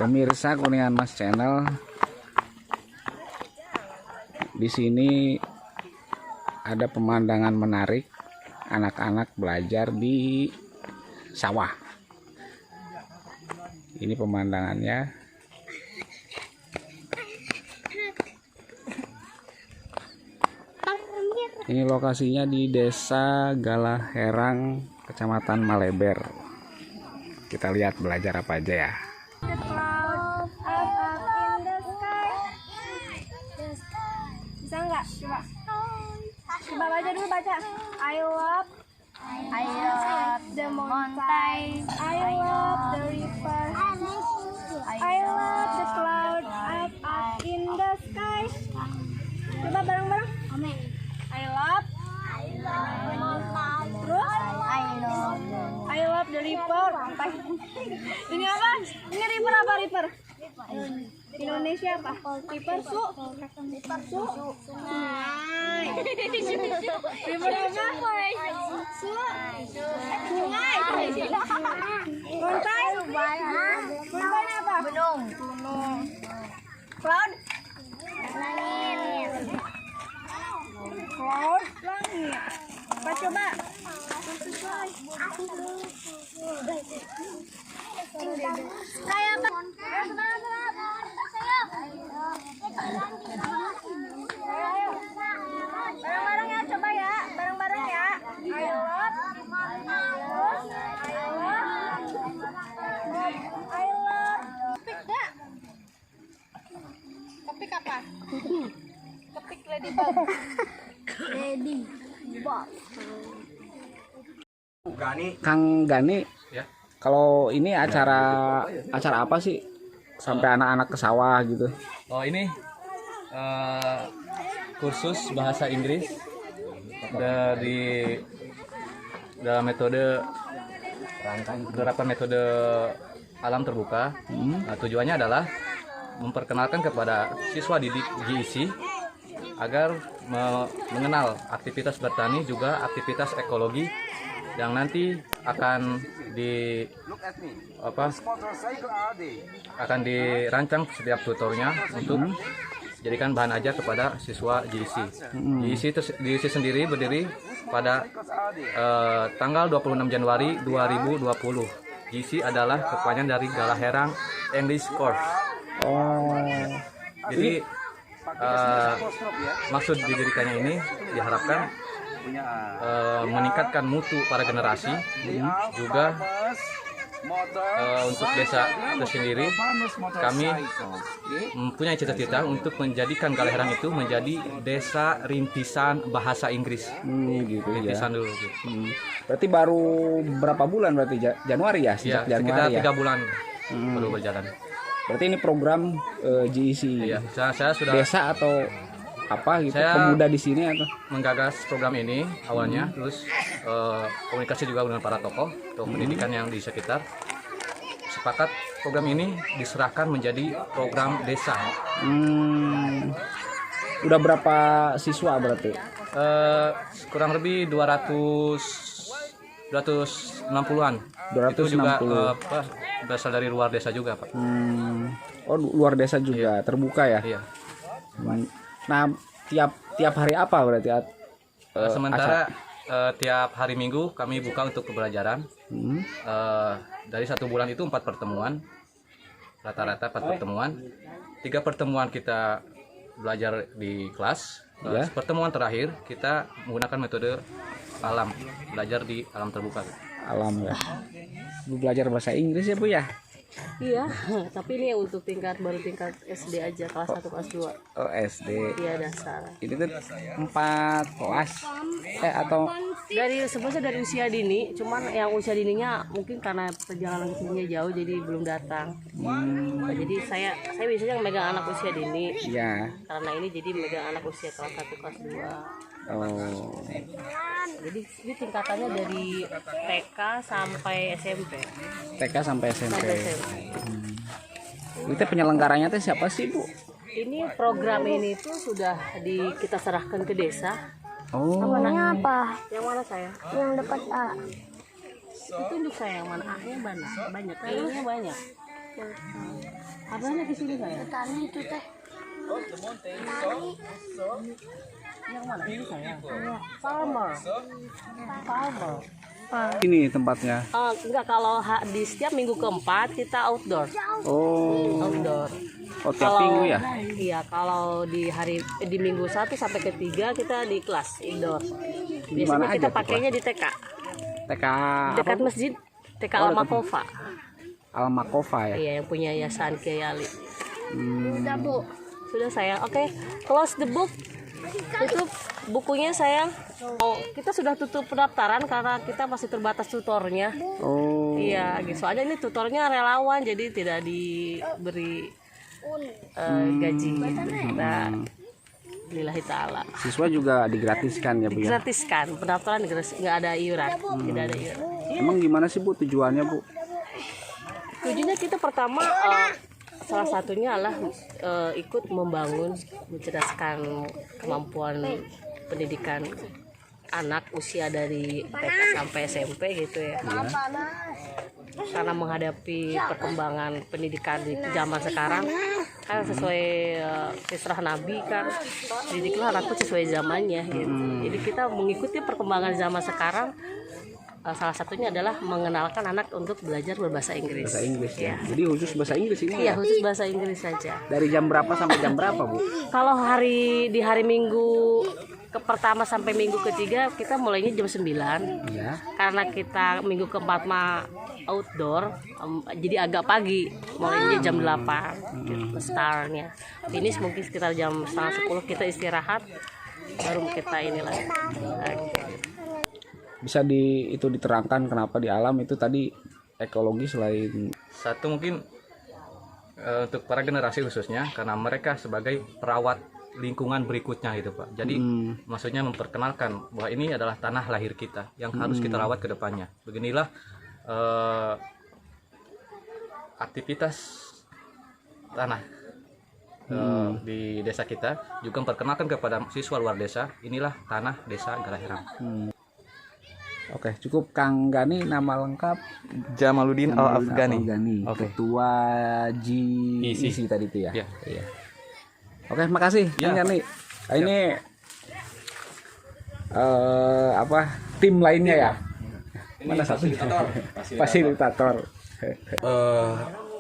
Pemirsa Kuningan Mas Channel, di sini ada pemandangan menarik, anak-anak belajar di sawah. Ini pemandangannya. Ini lokasinya di Desa Galaherang, Kecamatan Maleber. Kita lihat belajar apa aja ya. Bisa nggak? Coba baca dulu, baca. I love the mountain. I love the river. I love the cloud up in the sky. Coba bareng-bareng. I love terus I love the river. Ini apa? Ini river apa river? Indonesia apa? River su. Sungai. River apa? Sungai. Mountain. Mountain apa? Gunung. Cloud. Cloud. Langit. Apa coba? Saya apa? Bareng-bareng ya, coba ya, bareng-bareng ya. I love. Kepik gak? Kepik apa? Kepik ladybug. Ladybug. Kang Gani, Ya. kalau ini acara apa sih sampai anak-anak ke sawah gitu? Oh ini kursus bahasa Inggris dari dalam metode penerapan metode alam terbuka. Nah, tujuannya adalah memperkenalkan kepada siswa didik GIC agar mengenal aktivitas bertani juga aktivitas ekologi yang nanti akan dirancang setiap tutornya untuk dijadikan bahan ajar kepada siswa GIC. GIC sendiri berdiri pada tanggal 26 Januari 2020. GIC adalah kepanjangan dari Galaherang English Course. Jadi maksud didirikannya ini diharapkan meningkatkan mutu para generasi, juga untuk desa itu sendiri kami mempunyai cita-cita untuk menjadikan Galaherang itu menjadi desa rintisan bahasa Inggris. Gitu Rintisan ya. dulu gitu. Berarti baru berapa bulan berarti? Januari ya? Ya, Sejak sekitar Januari ya? 3 bulan baru berjalan. Berarti ini program GIC Iya, saya sudah desa atau apa gitu? Saya- Pemuda di sini atau? menggagas program ini awalnya, terus komunikasi juga dengan para tokoh pendidikan yang di sekitar. Sepakat program ini diserahkan menjadi program desa. Udah berapa siswa berarti? Kurang lebih 260-an. 260. Itu juga berasal dari luar desa juga, Pak. Oh, luar desa juga terbuka ya? Iya. Nah, tiap hari apa berarti? Sementara tiap hari Minggu kami buka untuk pembelajaran. Dari 1 bulan itu 4 pertemuan, rata-rata 4 pertemuan. 3 pertemuan kita belajar di kelas. Ya. Pertemuan terakhir kita menggunakan metode alam, belajar di alam terbuka. Alam ya. Bu belajar bahasa Inggris ya Bu ya? Iya, tapi ini untuk baru tingkat SD aja, kelas 1, kelas 2. Oh, SD. Iya, dasar. Ini tuh 4 kelas atau Sebenarnya dari usia dini, cuman yang usia dininya mungkin karena perjalanan kesininya jauh jadi belum datang. Nah, jadi saya biasanya megang anak usia dini. ya. Karena ini jadi megang anak usia kelas 1, kelas 2. Oh. Jadi ini tingkatannya dari TK sampai SMP. TK sampai SMP. Sampai SMP. Itu penyelenggaranya tuh siapa sih Bu? Ini program ini tuh sudah kita serahkan ke desa. Oh. Namanya apa? Yang mana saya? Yang dapat A. Itu untuk saya yang mana? A-nya banyak. Kayaknya banyak. Adanya di sini saya. Petani itu teh. Yang mana? Ini saya. Farmer. Farmer. Ini tempatnya. Enggak, kalau di setiap minggu keempat kita outdoor. Oh, Outdoor. oh tiap minggu ya? Iya, kalau di minggu 1 sampai ke 3 kita di kelas indoor. Di Biasanya mana kita aja tuh, pakainya di TK. TK Dekat apa? masjid TK Oh, Al-Makova. Al-Makova ya? Iya, yang punya Yayasan Kiai Ali. Udah, Bu. Sudah sayang. Oke, close the book. Tutup bukunya sayang. Oh, kita sudah tutup pendaftaran karena kita masih terbatas tutornya. Oh, Iya, gitu. Soalnya ini tutornya relawan, jadi tidak diberi gaji. Nah, lillahi ta'ala. siswa juga digratiskan ya Bu ya? Gratiskan, pendaftaran gratis, nggak ada iuran, tidak ada iuran. Emang gimana sih Bu tujuannya Bu? Tujuannya kita pertama salah satunya adalah ikut membangun, mencerdaskan kemampuan pendidikan anak usia dari TK sampai SMP gitu ya. Karena menghadapi perkembangan pendidikan di zaman sekarang kan sesuai fitrah Nabi kan, didiklah anakku sesuai zamannya gitu. Jadi kita mengikuti perkembangan zaman sekarang. Salah satunya adalah mengenalkan anak untuk belajar berbahasa Inggris. Bahasa Inggris ya? Ya. Jadi khusus bahasa Inggris ini Iya, ya? khusus bahasa Inggris saja. Dari jam berapa sampai jam berapa Bu? Kalau di hari Minggu pertama sampai Minggu ketiga kita mulainya jam 9. Ya. Karena kita Minggu keempat mah outdoor, jadi agak pagi, mulainya jam 8 gitu, startnya. Finish mungkin sekitar jam setengah 10 kita istirahat, baru kita ini lagi. Oke. Bisa diterangkan kenapa di alam itu tadi ekologi selain Satu mungkin untuk para generasi khususnya karena mereka sebagai perawat lingkungan berikutnya gitu Pak. Jadi maksudnya memperkenalkan bahwa ini adalah tanah lahir kita yang harus kita rawat ke depannya. Beginilah aktivitas tanah di desa kita, juga memperkenalkan kepada siswa luar desa, inilah tanah desa Galaherang. Oke, cukup Kang Gani nama lengkap Jamaluddin Al-Afghani. Oke. Ketua GIC tadi itu ya. Iya. Iya. Oke, makasih Ya. Kang Gani. Nah, ini apa tim lainnya ya? Mana satu? Fasilitator.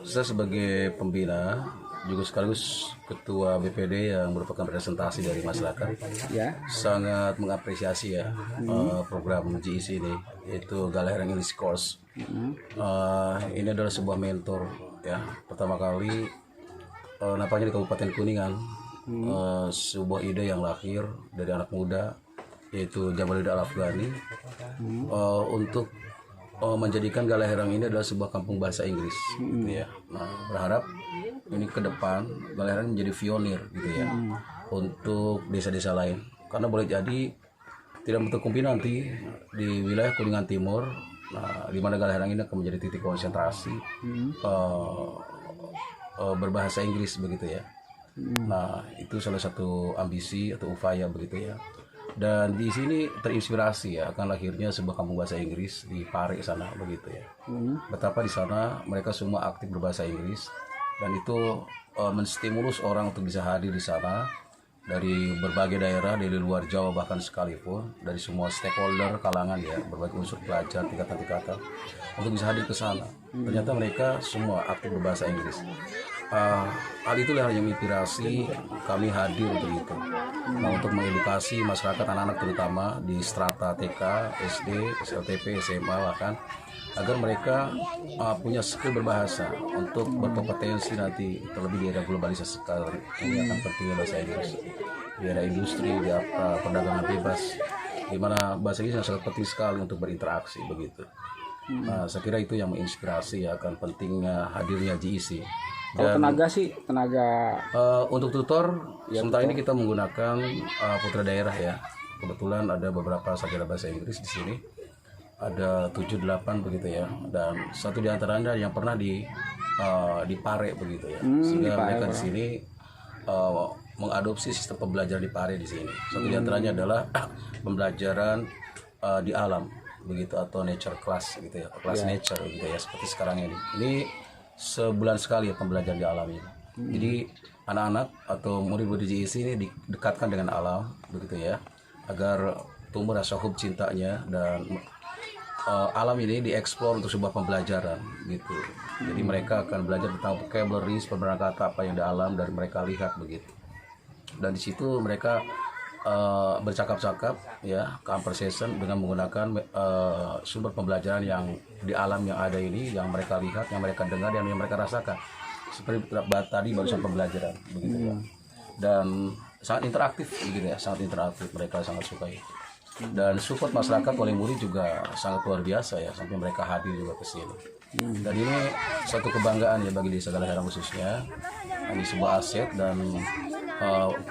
Saya sebagai pembina juga sekaligus ketua BPD yang merupakan representasi dari masyarakat, Ya. sangat mengapresiasi ya program GIC ini, yaitu Galaherang English Course. Ini adalah sebuah mentor ya, pertama kali nampaknya di Kabupaten Kuningan, sebuah ide yang lahir dari anak muda yaitu Jamaluddin Al-Afghani untuk menjadikan Galaherang ini adalah sebuah kampung bahasa Inggris gitu ya. Nah, berharap ini ke depan Galaherang menjadi pionir gitu ya untuk desa-desa lain, karena boleh jadi tidak mentutupi nanti di wilayah Kuningan Timur, nah, di mana Galaherang ini akan menjadi titik konsentrasi berbahasa Inggris begitu ya. Nah, itu salah satu ambisi atau upaya begitu ya. Dan di sini terinspirasi ya akan lahirnya sebuah kampung bahasa Inggris di Pare sana begitu ya. Betapa di sana mereka semua aktif berbahasa Inggris, dan itu menstimulus orang untuk bisa hadir di sana dari berbagai daerah, dari luar Jawa bahkan sekalipun, dari semua stakeholder kalangan ya, berbagai unsur pelajar tingkatan-tingkatan untuk bisa hadir ke sana. Ternyata mereka semua aktif berbahasa Inggris. Hal itulah yang menginspirasi kami hadir untuk itu. Nah, untuk mengedukasi masyarakat anak-anak terutama di strata TK, SD, SLTP, SMA bahkan, agar mereka punya skill berbahasa untuk berkompetensi nanti terlebih di era globalisasi sekarang ini akan pentingnya bahasa Inggris di era industri, di perdagangan bebas, di mana bahasa Inggris sangat penting sekali untuk berinteraksi begitu. Nah, saya kira itu yang menginspirasi ya akan pentingnya hadirnya GIC. Kalau tenaga sih, tenaga Untuk tutor, sementara ini kita menggunakan putra daerah ya. Kebetulan ada beberapa sarjana bahasa Inggris di sini. Ada 7-8 begitu ya. Dan satu di antaranya yang pernah di Pare begitu ya. Sehingga mereka di sini mengadopsi sistem pembelajaran di Pare di sini. Satu di antaranya adalah pembelajaran di alam begitu, atau nature class gitu ya. Kelas nature gitu ya, seperti sekarang ini. Ini sebulan sekali ya pembelajaran di alam ini. Jadi anak-anak atau murid-murid JIC ini didekatkan dengan alam begitu ya, agar tumbuh rasa hobi cintanya dan alam ini dieksplor untuk sebuah pembelajaran gitu. Jadi mereka akan belajar tentang vocabulary, pembenaran kata apa yang di alam dan mereka lihat begitu. Dan di situ mereka bercakap-cakap ya, conversation dengan menggunakan sumber pembelajaran yang di alam yang ada ini, yang mereka lihat, yang mereka dengar, yang mereka rasakan. Seperti tadi barusan pembelajaran begitu ya. Dan sangat interaktif begitu ya, sangat interaktif, mereka sangat suka itu. Dan support masyarakat oleh murid juga sangat luar biasa ya, sampai mereka hadir juga ke sini. Dan ini suatu kebanggaan ya bagi Desa Galah Herang khususnya. Ini sebuah aset, dan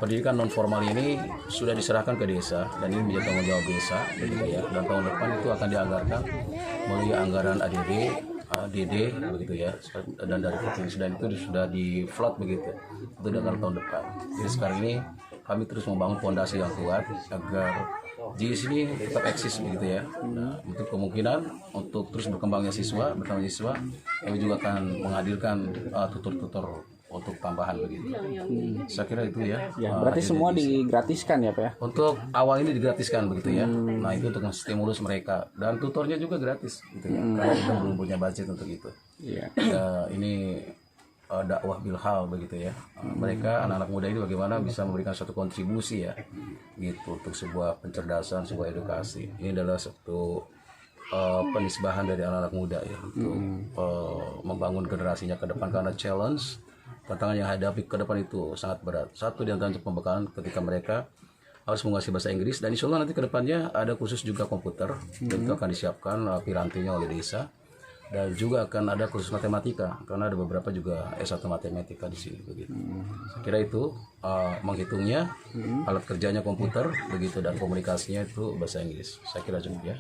pendidikan non formal ini sudah diserahkan ke desa dan ini menjadi tanggung jawab desa begitu ya. Dan tahun depan itu akan dianggarkan melalui anggaran ADD, DD begitu ya. Dan dari provinsi dan itu sudah di float begitu. Itu dengan tahun depan. Jadi sekarang ini kami terus membangun fondasi yang kuat agar JIC ini tetap eksis begitu ya. Nah, untuk kemungkinan untuk terus berkembangnya bertambah siswa, kami juga akan menghadirkan tutor-tutor untuk tambahan begitu. Saya kira itu ya. Ya, berarti semua digratiskan ya Pak ya? Untuk awal ini digratiskan begitu ya. Nah itu untuk stimulus mereka, dan tutornya juga gratis gitu ya. Karena kita belum punya budget untuk itu. Iya. Ini dakwah bilhal begitu ya. Mereka anak-anak muda ini bagaimana bisa memberikan suatu kontribusi ya gitu untuk sebuah pencerdasan, sebuah edukasi. Ini adalah satu penisbahan dari anak-anak muda ya untuk membangun generasinya ke depan, karena challenge tantangan yang hadapi ke depan itu sangat berat. Satu di antaranya pembekalan ketika mereka harus menguasai bahasa Inggris, dan insya Allah nanti ke depannya ada khusus juga komputer dan itu akan disiapkan pirantinya oleh desa. Dan juga akan ada kursus matematika karena ada beberapa juga S1 matematika di sini begitu. Saya kira itu menghitungnya, alat kerjanya komputer begitu, dan komunikasinya itu bahasa Inggris. Saya kira cukup ya.